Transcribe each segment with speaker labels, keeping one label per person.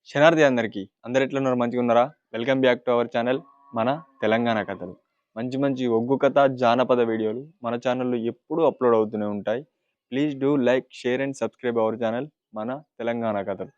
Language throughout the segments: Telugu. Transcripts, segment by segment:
Speaker 1: శనార్థి అందరికీ అందరు ఎట్లున్నారు మంచిగా ఉన్నారా? Welcome back to our channel మన తెలంగాణ కథలు. మంచి మంచి ఒగ్గు కథ జానపద వీడియోలు మన ఛానల్లో ఎప్పుడూ అప్లోడ్ అవుతూనే ఉంటాయి. Please do like, share and subscribe our channel మన తెలంగాణ కథలు.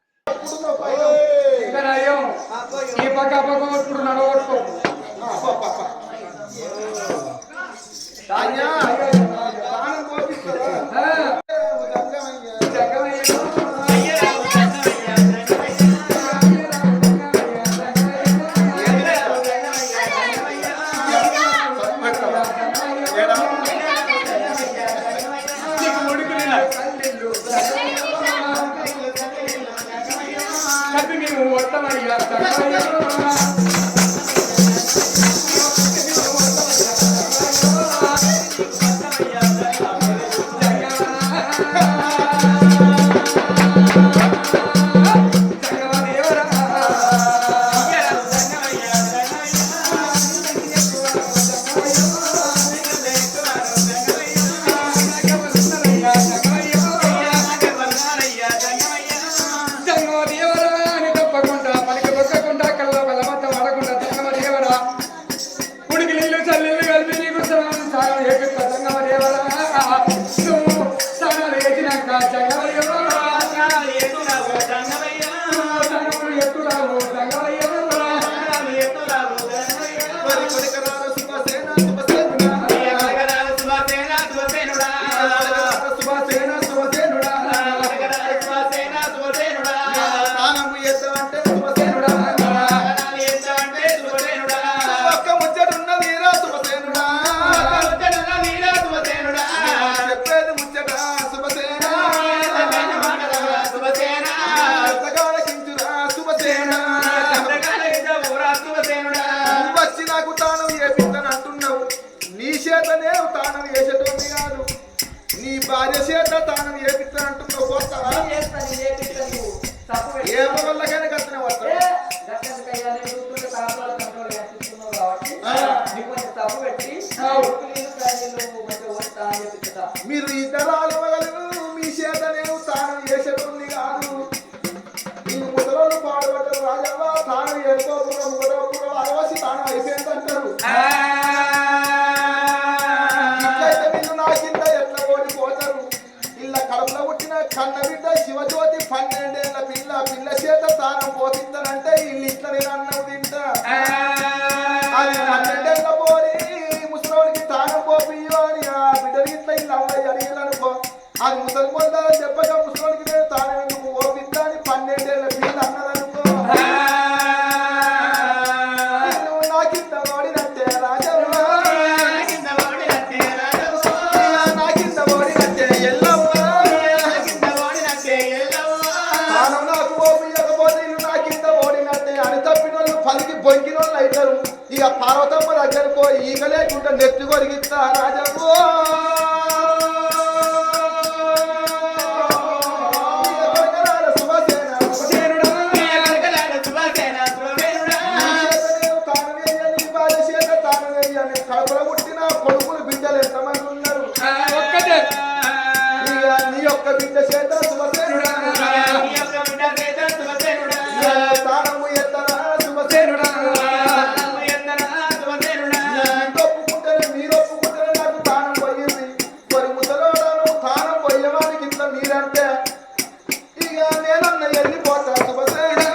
Speaker 2: భార్య చేత తాను ఏపిస్తానంటున్నావు పోతావా? ఏమో వల్లకైనా కత్తిన మీరు ఇద్దరు ఆలవగలరు. మీ చేతనేమో తాను చేసేటుంది కాదు. నీకు ముసలోళ్ళు పాడుపడ్డారు రాజవ్వ. తాను ఏడుకోకుండా ముగడప్పుడు అరవసి తాను అయిపోయిందంటారు. కన్న బిడ్డ శివజ్యోతి 12 ఏళ్ల పిల్ల. పిల్ల చేత తానం పోతిస్తానంటే ఇల్లు ఇట్లా నేను అన్నం తింటా. అది 12 ఏళ్ల పోరి ముసలోడికి తానం పోపియో అని ఆ బిడ్డకి ఇట్లా ఇల్లు అమ్మాయి అడిగిననుకో. అది ముసలి పొందాలని చెప్పగా ముసలోడికి నేను తానం ఎందుకు పోపిస్తా అని 12 ఏళ్ల పిల్ల అన్నదనుకో. నా కింద ఓడినట్టే రాజవ్వ, నా కింద ఓడినట్టే ఎల్లవ్వ. పలికి బొంకిన వాళ్ళు అవుతారు. ఇక పార్వతమ్మ దగ్గరకు ఈగ లేకుండా నెత్తి కొరిగిస్తా రాజవ్వో. కడుపులో పుట్టిన కొడుకులు బిడ్డలు ఎంతమంది ఉన్నారు? నీ యొక్క బిడ్డ చేత శుభసేనుడా తానము ఎత్తరా శుభసేనుడా. ఒప్పుకుంటారు మీరు ఒప్పుకుంటారు. నాకు తానం పోయింది. మరి ముసలోడాను తానం పోయేవానికి ఇట్లా మీరంటే ఇక నేనన్న వెళ్ళిపోతా శుభసేనుడా.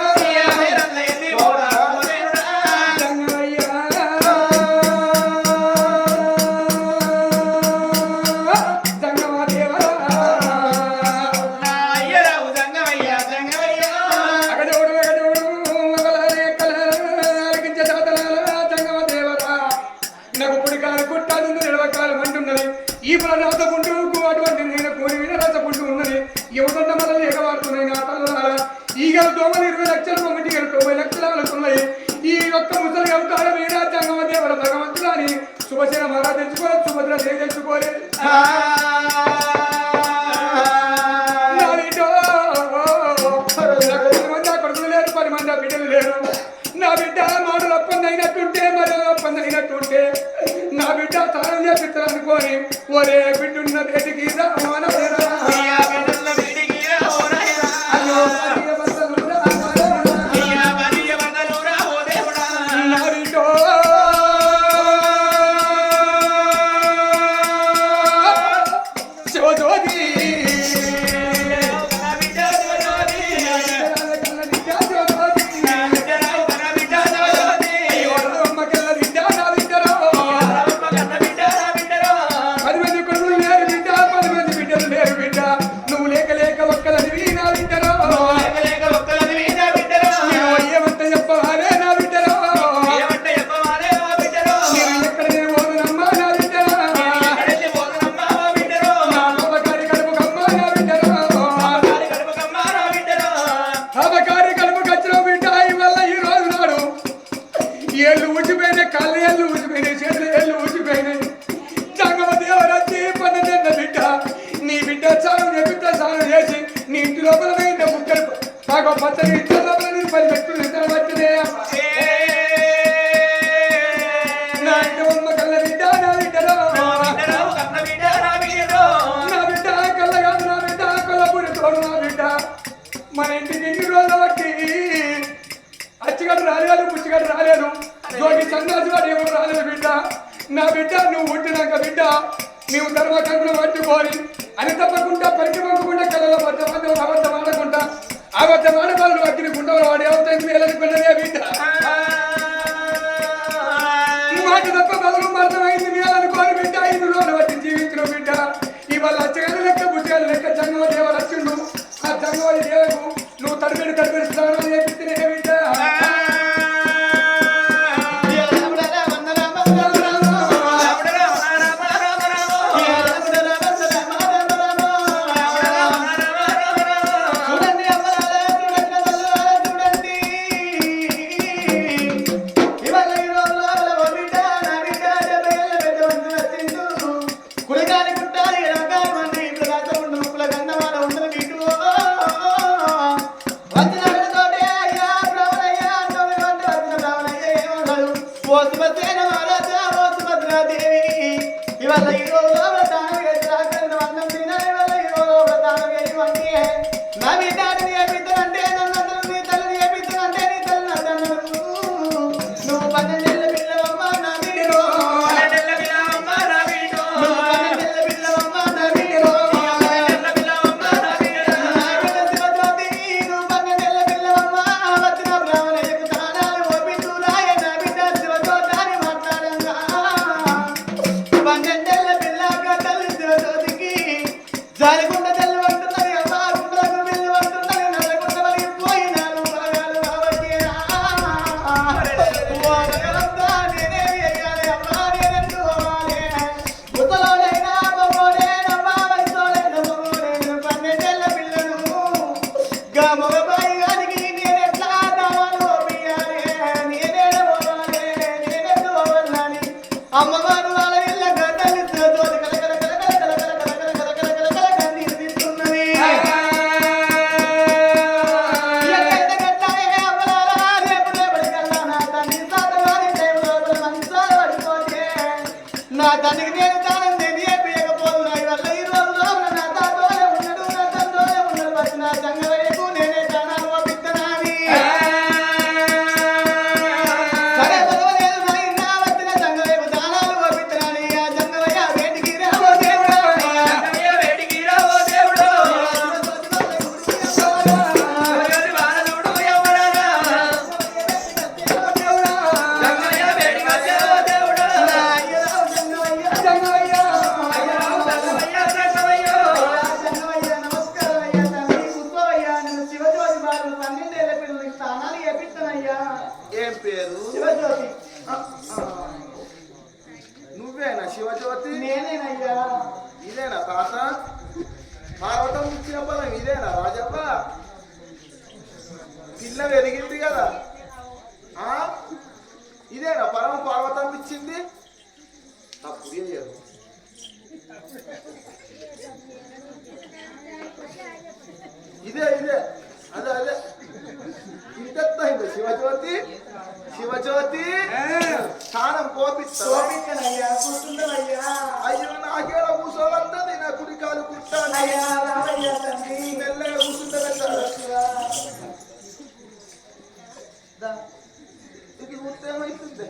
Speaker 3: ఈ పుల రాసపుంటూ అటువంటి నేను కోరి మీద రాసపుంటూ ఉన్నది. ఎవరన్న మన లేకవాడుతున్నాయి నా తల్ల ఈగలు 20 లక్షలు 90 లక్షలు అనుకున్నాయి. ఈ యొక్క ముసలి అవతారం ఏ రాజ్యాంగం దేవర భగవంతుడు అని శుభసేన మహారాజ్ తెచ్చుకోలేదు, సుభద్ర దేవి తెచ్చుకోలేదు. కొడుకులు లేరు, 10 మంది బిడ్డలు లేరు. నా బిడ్డ మాటలు ఒప్పందైనట్టుంటే మరి ఒప్పందైనట్టుంటే నా బిడ్డ తాను చేపిస్తారు అనుకోని ఒరే బిడ్డున్న బేటికి నాకు పచ్చని ఇతరుల పది పెట్టుకుని ఇతరులు వచ్చినే నా ఇంటి బొమ్మ కళ్ళ బిడ్డ నా బిడ్డలో నా బిడ్డ కళ్ళ కాదు నా బిడ్డ కొల్లపూరి తోడు నా బిడ్డ మన ఇంటికి ఇన్ని రోజుల బట్టి అచ్చిగడ్డ రాలేదు పుచ్చిగడ్డ రాలేదు జోటి సంగాసి వాడు ఎవరు రాలేదు బిడ్డ నా బిడ్డ నువ్వు పుట్టినాక బిడ్డ నీవు ధర్మకంకులు పట్టుకోని అని తప్పకుండా పరికి పంపకుండా కళ్ళలో అబద్ధం ఆడకుండా అబద్ధం ఆడవాళ్ళు అగ్ని గుండెలు వాడి అవుతాయి మేలనుకున్నదే బిడ్డ మాట తప్ప బదులు మరణమైంది మేలనుకోని బిడ్డ 5 రోజులు వచ్చి జీవించిన బిడ్డ ఇవాళ అచ్చగాని లెక్క బుచ్చగాని లెక్క జంగవ దేవలు వచ్చిండు ఆ జంగవ దేవకు నువ్వు తడిపెడి స్నానం చేపిస్తేనే బిడ్డ
Speaker 2: నువ్వేనా శివజ్యోతి? నేనేనయ్యా. ఇదేనా తాత? పార్వతం ఇచ్చిన పొలం ఇదేనా రాజప్ప? పిల్ల వెలిగింది కదా, ఇదేనా పొలం పార్వతం ఇచ్చింది? తప్పు చేయదు. ఇదే ఇదే అదే అదే ఇంతెత్తా ఇంత శివజ్యోతి. శివజ్యోతి స్నానం పోపిస్తాయ్యా. అయ్యో నాకేలా కూర్చోవద్దని నా కుడి కాలు కుట్టాను. మెల్లగా కూర్చుంటే ఇది గుర్తేమైతుంది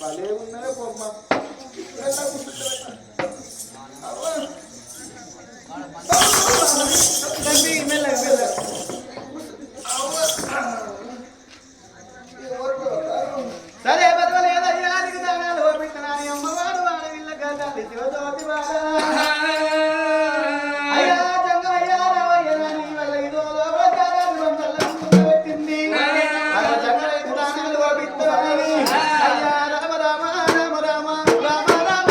Speaker 2: భలే ఉన్నదే బొమ్మ. మెల్లగా కూర్చుంటే మెల్లగా మెల్లగా సరే బతలేదయ్యానికి దానాలు ఓపిస్తున్నాని అమ్మవాడు వాడ వీళ్ళ గడ్డాలి శివజ్యోతి అయ్యా జంగయ్యా రావయ్య నీ వల్ల ఇదో పెట్టింది జంగ దానాలు ఓపిస్తున్నాని అయ్యా రామ రామ రామ రామ రామ రామ రామ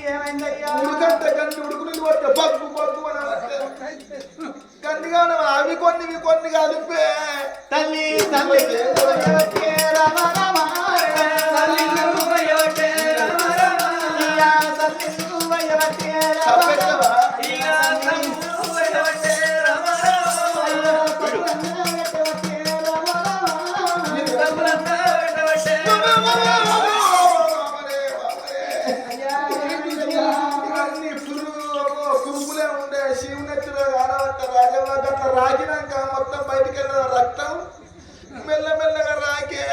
Speaker 4: ఏమైందయ్యా
Speaker 2: ఉడుకంటే గంటి ఉడుకుని పడితే బగ్గు బగ్గు అని గంటిగా అవి కొన్ని ఇవి కొన్ని కాదు
Speaker 4: తల్లి తల్లి రామ రామ తల్లి నువ్వయ్యవటే రామ రామ ఇయా తల్లి నువ్వయ్యవటే రామ రామ ఇయా తల్లి నువ్వయ్యవటే రామ రామ అయ్యో తల్లి రామ రామ నిన్నవటే
Speaker 2: కురుపులే ఉండే శివునెత్తులో ఆడవట్ట రాజవ్వ గట్ల రాకినాక మొత్తం బయటికి వెళ్ళిన రక్తం మెల్లమెల్లగా రాకే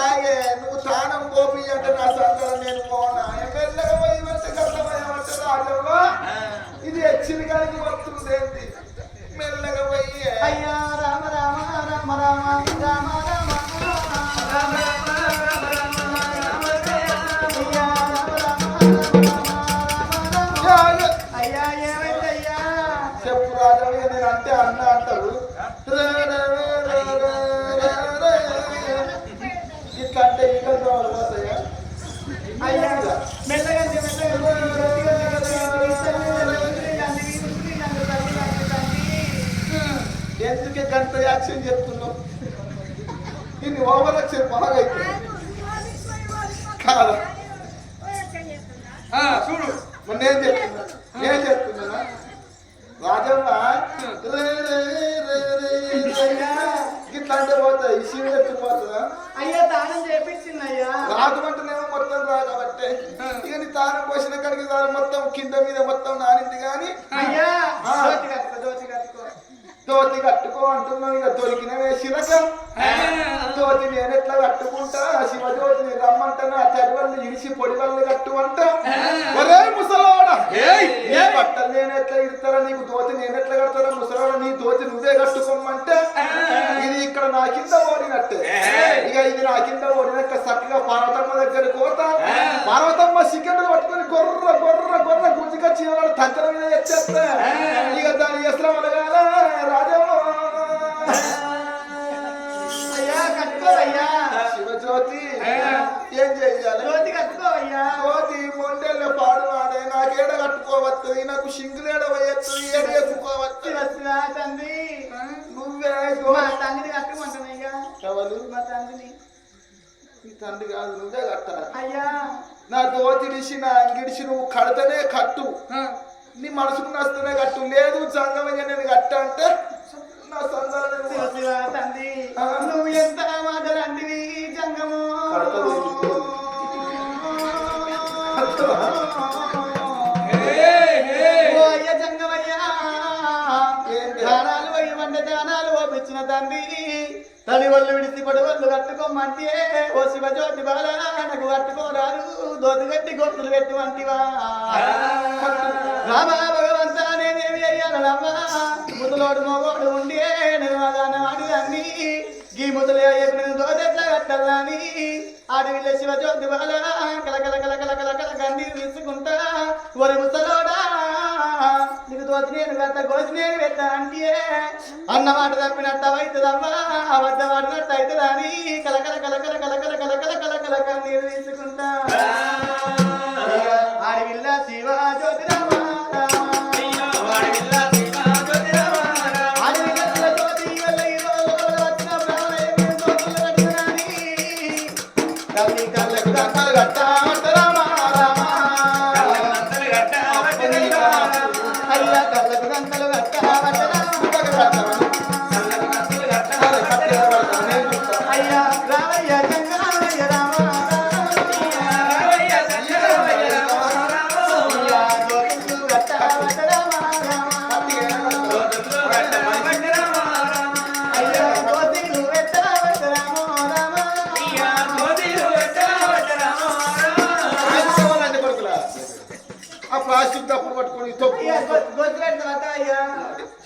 Speaker 2: ఆగే నువ్వు తానం పోపి అంటే నా సంకలం నేను పోనా మెల్లగా పోయి అంటే గట్లమయ్యమంటే రాజవ్వ ఇది హెచ్చింది కానీ వస్తుంది ఏంటి మెల్లగా పోయి
Speaker 4: అయ్యా రామ రామ రామ రామ రామ రామ అయ్యా ఏమైందయ్యా
Speaker 2: చెప్పు రాజవ్వ నేను అంటే అన్న అంటారు ఇట్లా అంటే ఇంకా పోతాయా
Speaker 4: అయ్యా మెల్లగా
Speaker 2: ఎందుకే గంట యాక్షన్ చెప్తున్నావు దీన్ని ఓవర్ యాక్షన్ బాగా అయితే కాదా
Speaker 3: చూడు
Speaker 2: మరి నేను చెప్తున్నా రాజవ్వ ఇట్లా అంటే పోతాయి శివుడు ఎత్తుకు పోతుందా
Speaker 4: అయ్యా దానం చేపించింది అయ్యా
Speaker 2: రాజమంటేనేమో మొత్తం రాజబట్టే ఇక నీ తానం పోసిన కడిగి మొత్తం కింద మీద మొత్తం నానింది కానీ
Speaker 4: అయ్యా దోతి కట్టుకో
Speaker 2: అంటున్నావు ఇక దొరికినవే శిరకం తోటి నేను ఎట్లా కట్టుకుంటా శివజ్యోతిని రమ్మంటాను ఆ తెరవల్ని ఇడిచి పొడి వల్ని కట్టు అంటా ఒరే ముసలోడా ఏ బట్టలు నేను ఎట్లా ఇడతారా నీకు దోతి నేను ఎట్లా కడతారా ముసలోడా నీ దోతి నువ్వే కట్టుకోమంటే ఇది ఇక్కడ నా కింద ఓడినట్టే ఇక ఇది నా కింద ఓడినాక చక్కగా పార్వతమ్మ దగ్గర పోతా పార్వతమ్మ సిగ్గండ్లు పట్టుకుని గొర్ర గొర్ర గొర్ర గుంజుగా చీవలాడు తంత్ర మీద ఎచ్చేస్తా ఇక దాని ఎసరం అనగాల రాజమ్మ
Speaker 4: కట్టుకోవయ్యా
Speaker 2: శివజ్యోతి ఏం చెయ్యాలి
Speaker 4: జ్యోతి కట్టుకోవయ్యా
Speaker 2: జ్యోతి మొండెళ్ళ పాడు వాడే నాకేడ కట్టుకోవస్తుంది నాకు సింగులేడ పోయొస్తుంది ఏడ ఎక్కుకోవస్తుంది
Speaker 4: తండ్రి
Speaker 2: నువ్వే
Speaker 4: మా తండ్రిని కట్టుకుంటానయ్యా
Speaker 2: ఎవరు
Speaker 4: మా తండ్రిని
Speaker 2: నీ తండ్రి కాదు నువ్వే కట్టాలి
Speaker 4: అయ్యా
Speaker 2: నా దోతిడిసి నా అంగిడిసి నువ్వు కడతనే కట్టు నీ మనసుకు నస్తనే కట్టు లేదు సంగమయ్య నేను కట్ట అంటే నా సందాలు
Speaker 4: తండ్రి నువ్వు ఎంత మాటలంటివి జంగము ఓ అయ్య జంగమయ్యా దానాలు వయ్యమంటే దానాలు ఓపించిన తండ్రి తడి వాళ్ళు విడిచి పొడి వాళ్ళు కట్టుకోమంటే ఓ శివజ్యోతి బాల నాకు కట్టుకోరారు దోతి కట్టి గొంతులు పెట్టివంటివా రామా భగవంతా నేనేమి అయ్యాను రామా ముసలోడు మగోడు ఉండి నిర్మాదాన వాడిదాన్ని ఈ ముసలి అయ్యకు దోదెట్లా కట్టాలని ఆడవిల్ల శివజ్యోతి బాల కలకల కలకల కలకల కన్నీరు తీసుకుంటా ఒరి ముసలోడా నీకు దోతి నేను కట్ట గోసి నేను పెట్టా అంటే అన్నమాట తప్పినట్టు అవుతుందమ్మా అబద్ధం ఆడినట్టు అవుతుందా అని కలకల కలకల కలకల కలకల కలకల కన్నీరు తీసుకుంటా ఆడవిల్ల శివజ్యోతి రామ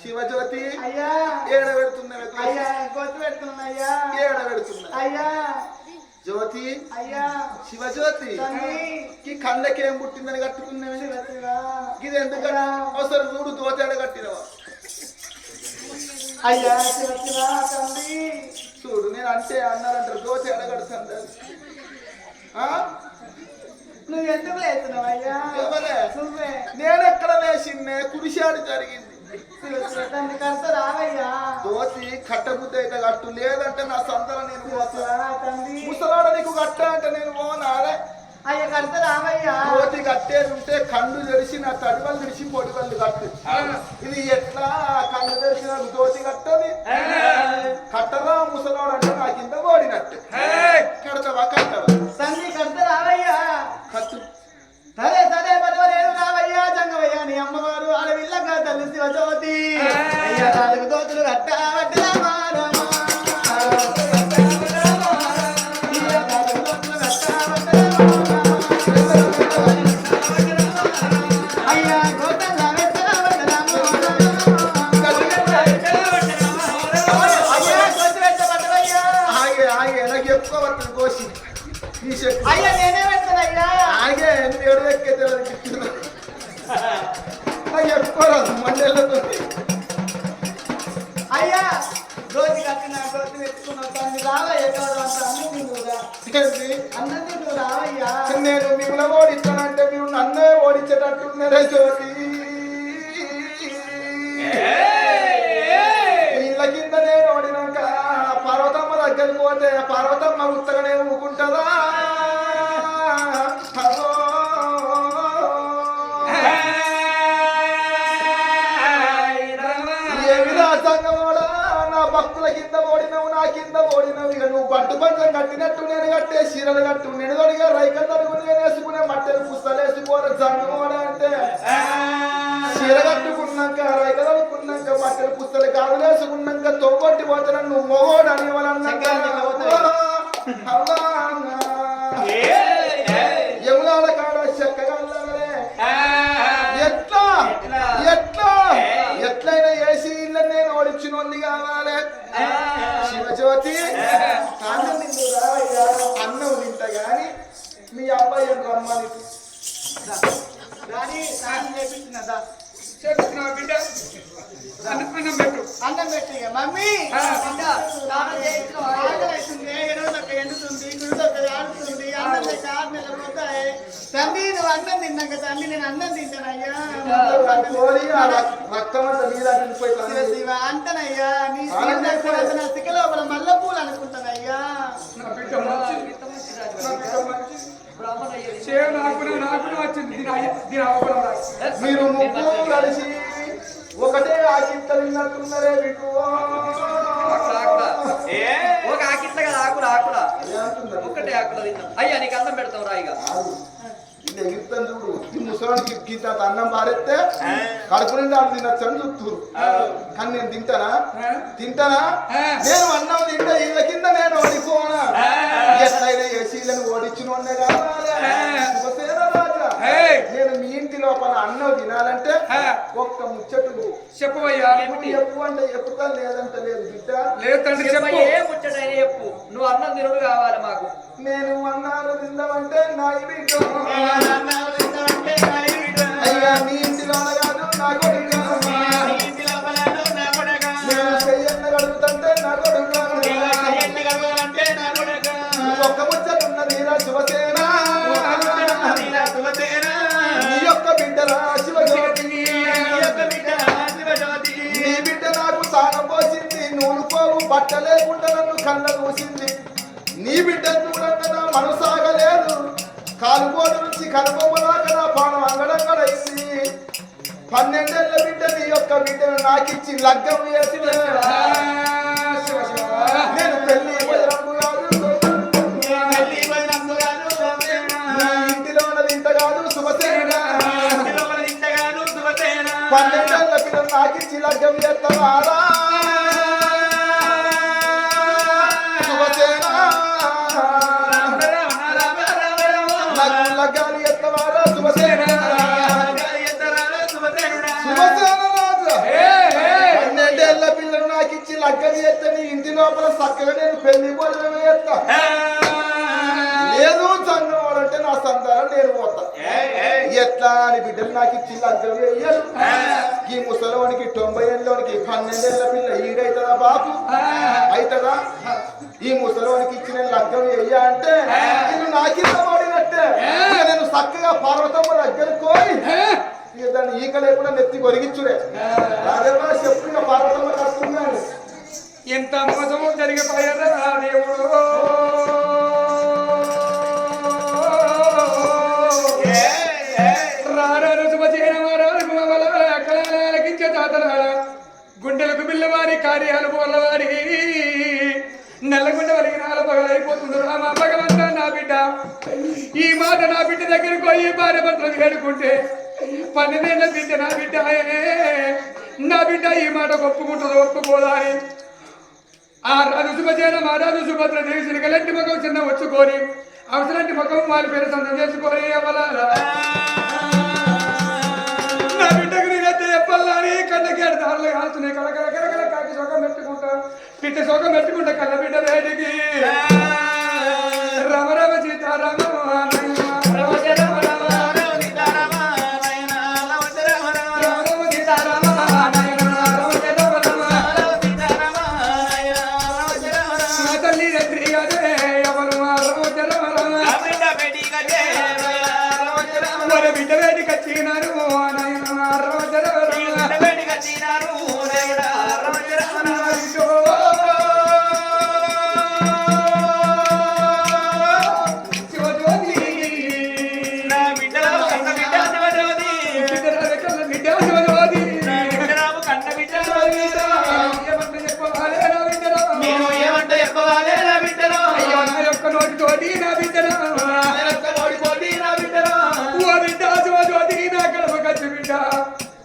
Speaker 2: శివజ్యోతి
Speaker 4: అయ్యా
Speaker 2: ఏడ పెడుతున్నా
Speaker 4: అయ్యా గొంతు పెడుతున్నాయ్యా
Speaker 2: ఏడ పెడుతున్నా
Speaker 4: అయ్యా
Speaker 2: జ్యోతి
Speaker 4: అయ్యా
Speaker 2: శివజ్యోతి ఈ కళ్ళకేం పుట్టిందని కట్టుకున్నావు ఇది ఎందుకన్నా అవసరం చూడు దోతేడ కట్టినవా
Speaker 4: అయ్యా తండ్రి
Speaker 2: చూడు నేను అంటే అన్నారంటారు దోతేడ కడుతుంది
Speaker 4: నువ్వు ఎందుకు లేస్తున్నావు అయ్యా?
Speaker 2: ఎవరే?
Speaker 4: నువ్వే.
Speaker 2: నేను ఎక్కడ లేచిందే కురిశాడు జరిగింది.
Speaker 4: దాన్ని కడత రావయ్యా.
Speaker 2: దోతి కట్టబుద్ధి అయితే కట్టు, లేదంటే నా సంతలో నేను పోతా.
Speaker 4: తండ్రి
Speaker 2: ముసలాడ నీకు కట్ట అంటే నేను పోనాడే.
Speaker 4: అయ్యా కడత రావయ్యా.
Speaker 2: దోతి కట్టేది ఉంటే కళ్ళు తెరిచి నా తడివలు తెరిచి పొడివళ్ళు కట్టు. ఇది ఎట్లా కళ్ళు తెరిచిన దోతి కట్టది కట్టరా ముసలాడు అంటే నా కింద ఓడినట్టు. కడతావా కట్టవా?
Speaker 4: తండ్రి కడత రావయ్యా.
Speaker 2: కట్టు.
Speaker 4: సరే సరే పర్వాలేదు రావయ్యా. జంగవయ్యా నీ అమ్మవారు అడవిల్లగా తల్లి శివజ్యోతి. అయ్యా నాలుగు దోతులు కట్ట వడ్డరామా రామా. అయ్యా గోతల్ల వెట్టరా వడ్డరామా. అయ్యా గోతు వెట్ట పట్టవయ్యా.
Speaker 2: ఆగే ఆగే నాకు చెప్పుకోవచ్చు కోసి ఈ శక్తి.
Speaker 4: అయ్యా నేనే పెడతానయ్యా.
Speaker 2: ఆగే నువ్వు ఎవరు ఎక్కేది నాకు చెప్పుకోరాదు మండలతో.
Speaker 4: అయ్యా గోతి కట్టిన గోతి పెట్టుకున్నావు తండ్రి రావయ్యా. అంత అన్నం తిందువురా. అన్నం తిందువు రావయ్యా.
Speaker 2: నేను మిమ్మల్ని ఓడిస్తానంటే మీరు నన్నే ఓడించేటట్టున్నారే జ్యోతి. వీళ్ళ కింద నేను ఓడినాక పర్వతమ్మ దగ్గరికి పోతే పర్వతమ్మ ఉత్తగానే ఊకుంటుందా? నా భక్తుల కింద ఓడినవు, నా కింద ఓడినవు. ఇక నువ్వు పట్టు పంచం కట్టినట్టు నేను కట్టే చీరలు కట్టు. నేను తొడిగా రైకలు తడుగు నేను వేసుకునే మట్టెలు పుస్తలు వేసుకోవాలి. జంగమోడ అంటే చీర కట్టుకున్నాక రైకలు తడుకున్నాక మట్టెలు పుస్తలు కాదు వేసుకున్నాక తొవ్వొట్టి పోతాను నువ్వు మొగోడు అని వాళ్ళన్నాక ఎవలాడ కాడ చక్కగా ఎట్లా ఎట్లా ఎట్లయినా ఏసీ ఇళ్ళ నేను ఓడించినోంది కావాలి. శివజ్యోతి అన్నం తింటూ రావయ్యా. అన్నం తింటా గాని మీ అబ్బాయి రమ్మని
Speaker 4: రాని స్నానం చేపించినదా
Speaker 3: చేస్తున్నావా బిడ్డ? అన్నం పెట్టు.
Speaker 4: అన్నం పెట్టి మమ్మీ బిడ్డ స్నానం చేయించు. ఆకలిస్తుంది, ఎరువులొక్క ఎండుతుంది, గుడిదొక్క ఆడుతుంది. అన్నం లేక 6 నెలలు పోతాయి. తండ్రి నువ్వు అన్నం తిన్నాక తండ్రి నేను అన్నం తింటానయ్యా.
Speaker 2: కోరి రక్తం అంతా మీద
Speaker 4: శివ శివ అంటనయ్యా. నీ నా సిక్క లోపల మల్ల పూలు అనుకుంటానయ్యా.
Speaker 3: నా బిడ్డ మంచిది. నా బిడ్డ మంచిది. చేయ నాకు వచ్చింది. దీని అవసరం రాదు.
Speaker 2: మీరు ముగ్గురు కలిసి ఒకటే ఆకింత తిన్నట్టున్నారే మీకు.
Speaker 5: ఒక ఆకిట్ల కదా ఆకుల ఆకుల ఒక్కటే ఆకుల తిన్నాం. అయ్యా నీకు అన్నం పెడతాం రాయిగా.
Speaker 2: ఇది ఎగిరిస్తాను చూడు. ఈ ముసలానికి ఇంత అన్నం పారేస్తే కడుపు నిండా అన్నం తినచ్చు అని చూస్తున్నారు. కానీ నేను తింటానా నేను అన్నం తింటే ఇళ్ళ కింద నేను ఓడిపోనా? ఎట్లయినా ఏసీలను ఓడించిన నేను మీ ఇంటి లోపల అన్నం తినాలంటే ఒక్క ముచ్చటు
Speaker 3: చెప్పవయ్యా.
Speaker 2: చెప్పు అంటే చెప్పుతా, లేదంటే లేదు బిడ్డ.
Speaker 3: లేదు తండ్రి చెప్పు.
Speaker 5: ఏ ముచ్చటైనా చెప్పు. నువ్వు అన్నం తినడు కావాలి మాకు.
Speaker 2: నేను అన్నాను తిందామంటే నా బిడ్డ. అయ్యా నీ ఇంటిలో కాదు నా కొడుకు. నేను చెయ్యన్న కడుగుతుంటే నా కొడుకు. ఒక్క ముచ్చటున్నది రా శివసేన. నీ యొక్క బిడ్డరా శివజ్యోతి. నీ బిడ్డ నాకు తానం పోసింది. నూనె పోవు బట్ట లేకుండా నన్ను కళ్ళ చూసింది. నీ బిడ్డ చూడంగా నా మనసాగలేదు. కాలుగోడు నుంచి కనుబొమ్మలాగా నా పానం అంగడంగడైంది. 12 ఏళ్ల బిడ్డ నీ యొక్క బిడ్డను నాకిచ్చి లగ్గం చేసి నేను పెళ్లి రంగు కాదు, ఇంటిలో ఇంత కాదు శుభసేన. 12 ఏళ్ల బిడ్డను నాకిచ్చి లగ్గం చేస్తావారా శుభసేన? నాకు లగ్గాలు ఎత్తవారా శుభసేన? శుభసేన రాజు 12 ఏళ్ల పిల్లలు నాకు ఇచ్చి లగ్గం చేస్తే నీ ఇంటి లోపల చక్కగా నేను పెళ్లి భోజనం చేస్తా. లేదు చంద్రవాడంటే నా సంతానం నేను పోతా. ఎట్లా అని బిడ్డలు నాకు ఇచ్చి లగ్గం వేయరు. ఈ ముసలోనికి 90 ఏళ్ళలోనికి 12 ఏళ్ల పిల్ల ఈడైతుందా బాబు? అవుతుందా? ఈ ముసలోనికి ఇచ్చిన లగ్గం వేయ అంటే నేను నా కింద పడినట్టే. ఉంటే ఇక నేను చక్కగా పార్వతమ్మ దగ్గరకు పోయి ఇక దాన్ని ఈక లేకుండా నెత్తి కొరిగిచ్చుడే రాజమ్మ చెప్పు ఇక పార్వతమ్మ కడుతున్నాను.
Speaker 3: ఎంత మోసము జరిగిపోయారా దేవుడు రారారు శుభచేన వారాలకు అక్కలకించే తాతలాల గుండెలకు బిల్లవారి కార్యాలు పోలవారి నల్లగుండ వలిగినాల పగలైపోతుంది రామ భగవంత నా బిడ్డ ఈ మాట నా బిడ్డ దగ్గరికి పోయి భార్య భర్తలు వేడుకుంటే 12 ఏళ్ల బిడ్డ నా బిడ్డ ఈ మాట ఒప్పుకుంటుందో ఒప్పుకోదా అని ఆ రాజు శుభచేన మా రాజు సుభద్ర దేశం కలంటి ముఖం చిన్న వచ్చుకొని అవసరంటి ముఖం వారి పేరు సంతం చేసుకొని అవ్వలారా నా బిడ్డకు నేనైతే చెప్పాలని కళ్ళకేడు దారులు కాల్తున్నాయి కలకల కలకల కాకి శోకం పెట్టుకుంటా పిట్ట శోకం పెట్టుకుంటా కళ్ళ బిడ్డ రేటికి రమ రమ సీతారామ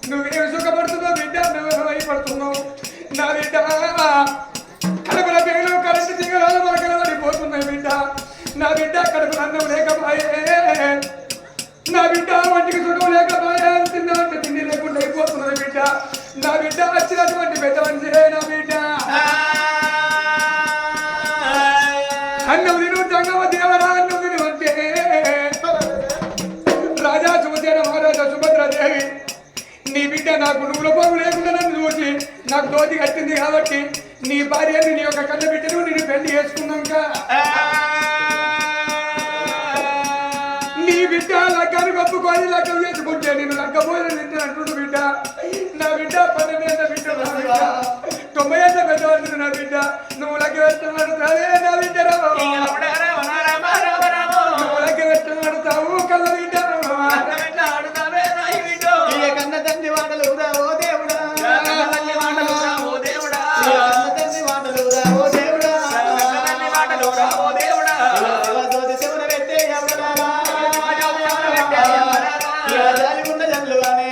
Speaker 3: నువ్వేమి సుఖపడుతున్నావు బిడ్డ నువ్వు భయపడుతున్నావు నా బిడ్డ కడుపుల పేరు కరెంటు తీగల మరకలు పడిపోతున్నాయి బిడ్డ నా బిడ్డ కడుపు అన్నం లేకపోయే నా బిడ్డ వంటికి సుఖం లేకపోయే తిన్నామంటే తిండి లేకుండా అయిపోతున్నది బిడ్డ నా బిడ్డ వచ్చినటువంటి పెద్ద మనిషి నా బిడ్డ అన్నం తిను తంగవ దేవరా అన్నం తిను అంటే రాజా సుభద్ర మహారాజా సుభద్రాదేవి నీ బిడ్డ నాకు నువ్వుల పోగు లేకుండా నన్ను చూసి నాకు దోతి కట్టింది కాబట్టి నీ భార్యని నీ యొక్క కన్న బిడ్డను నేను పెళ్లి చేసుకున్నాక నీ బిడ్డ లగ్గాన్ని ఒప్పుకొని లగ్గం చేసుకుంటే నేను లగ్గపోయిన తింటానంటుండు బిడ్డ నా బిడ్డ 12 ఏళ్ల బిడ్డ నా బిడ్డ 90 ఏళ్ల పెద్దవాడు నా బిడ్డ నువ్వు లగ్గ పెట్టమడుతావే నా బిడ్డ నువ్వు లగ్గ పెట్టమడుతావు కళ్ళ బిడ్డ
Speaker 4: కన్న తండ్రి వాటలు ఓ దేవుడా తల్లి వాటలు ఓ దేవుడా తండ్రి వాటలు ఓ దేవుడా ఓ దేవుడా శివుని పెట్టే ఎవరా జాలి ఉన్న జల్లుగానే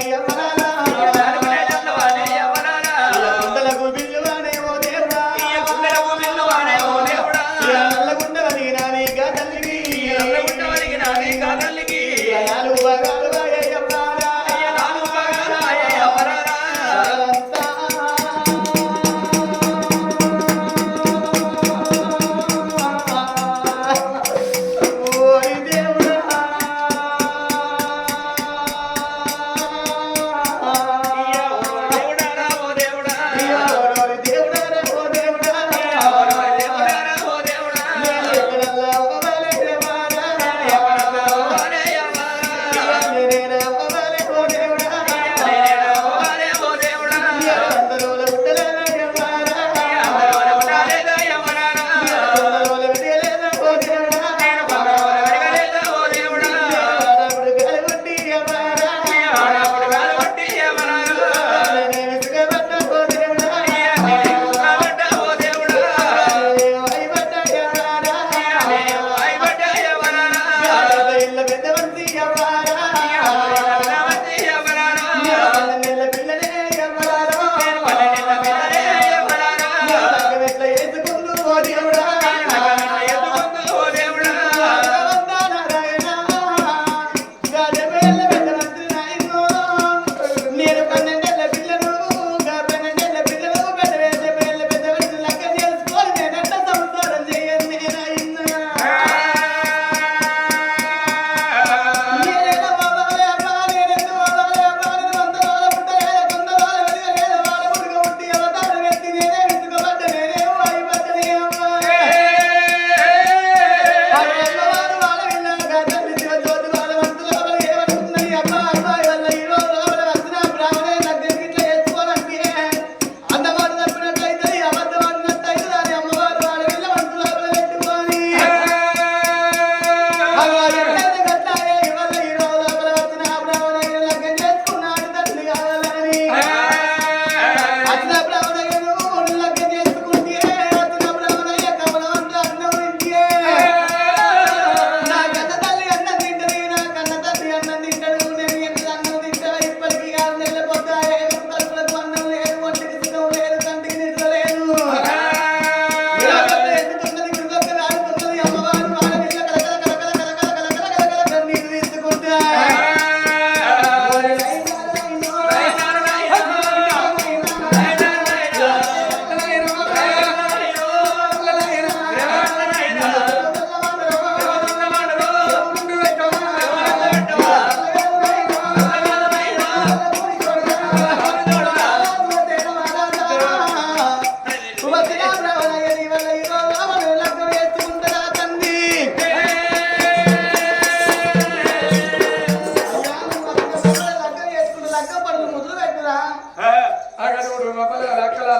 Speaker 3: లెక్కల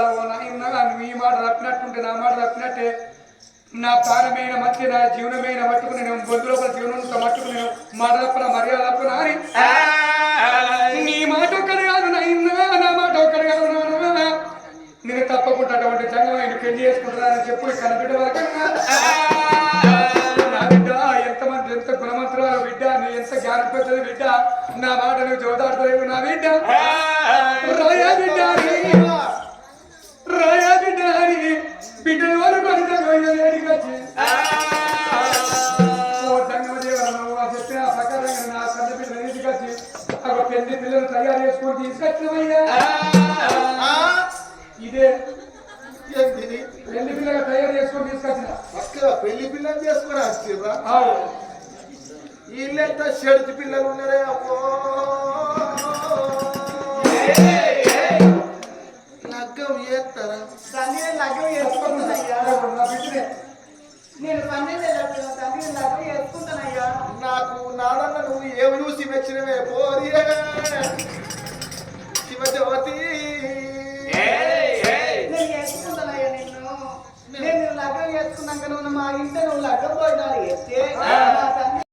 Speaker 3: ఈ మాట తప్పినట్టుంటే నా మాట తప్పినట్టే నా ప్రాణమైన మధ్య నా జీవనమైన మట్టుకుని నేను బొద్దు లోపల జీవనంతో మట్టుకుని నేను మాట తప్పన మర్యాద తప్పన అని నీ మాట ఒక్కడే కాదు నా మాట ఒక్కడే కాదు నేను తప్పకుండా అటువంటి జంగమైన పెళ్లి చేసుకుంటున్నానని చెప్పు కనబిడ్డ వరకు నా బిడ్డ ఎంతమంది ఎంత గుణమంతురాలు బిడ్డ నువ్వు ఎంత జ్ఞానపడుతుంది బిడ్డ నా మాట నువ్వు జోదాడుతలేవు నా బిడ్డ రాయా బిడ్డ రాయా బిడ్డ అని బిడ్డల వరకు వేడికి వచ్చి ఓ జంగమదేవ చెప్పిన ప్రకారంగా నా కన్న బిడ్డలు ఇంటికి వచ్చి ఒక పెళ్లి పిల్లలు తయారు చేసుకొని తీసుకొచ్చినవయ్యా ఇదే పెళ్లి పిల్లగా తయారు చేసుకొని తీసుకొచ్చిన
Speaker 2: పెళ్లి పిల్లలు చేసుకుని వచ్చిర్రా వీళ్ళెంత షెడ్తి పిల్లలు ఉన్నారే అమ్మో లగ్గం చేస్తారా
Speaker 4: తండ్రి లగ్గం చేసుకుంటానయ్యా నేను 12 ఏళ్ళ తండ్రి లగ్గం చేసుకుంటానయ్యా
Speaker 2: నాకు నాదన్న నువ్వు ఏమి చూసి మెచ్చినవే పోరి శివజ్యోతి
Speaker 4: నేను చేసుకుంటానయ్యా నేను లగ్గం చేసుకున్నాక నువ్వు మా ఇంట్లో నువ్వు లగ్గం పోయినా చేస్తే మా తండ్రి